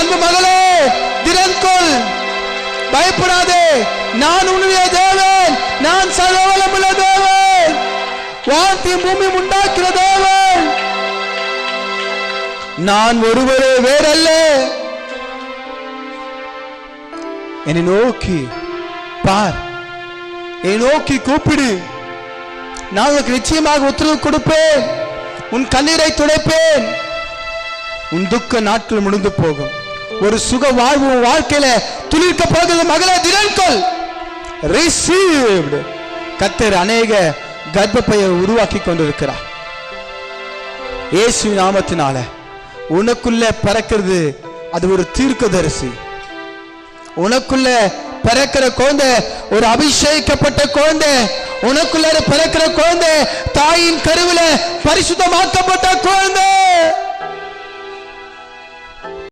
அன்பு மகளே, திடன் கொள், பயப்படாதே. நான் உன்னுடைய தேவன், நான் சர்வவல்லமுள்ள தேவன், வானத்தையும் பூமியும் உண்டாக்கிற தேவன். நான் ஒருவரே, வேறல்ல. என்னை நோக்கி பார், என்னை நோக்கி கூப்பிடு, நான் உனக்கு நிச்சயமாக உத்தரவு கொடுப்பேன். உன் கண்ணீரை துடைப்பேன். உன் துக்க நாட்கள் முடிந்து போகும். ஒரு சுக வாழ்வு வாழ்க்கையில துளிர்க்க போகிறது. மகளே, திடன் கொள். ரிசீவ்ட். கர்த்தர் அநேக கர்ப்பப்பையை உருவாக்கி கொண்டிருக்கிறார். இயேசு நாமத்தினால உனக்குள்ள பிறக்கிறது அது ஒரு தீர்க்கதரிசி. உனக்குள்ள பிறக்கிற குழந்தை ஒரு அபிஷேகிக்கப்பட்ட குழந்தை. உனக்குள்ள பிறக்கிற குழந்தை தாயின் கருவில பரிசுத்தமாக்கப்பட்ட குழந்தை.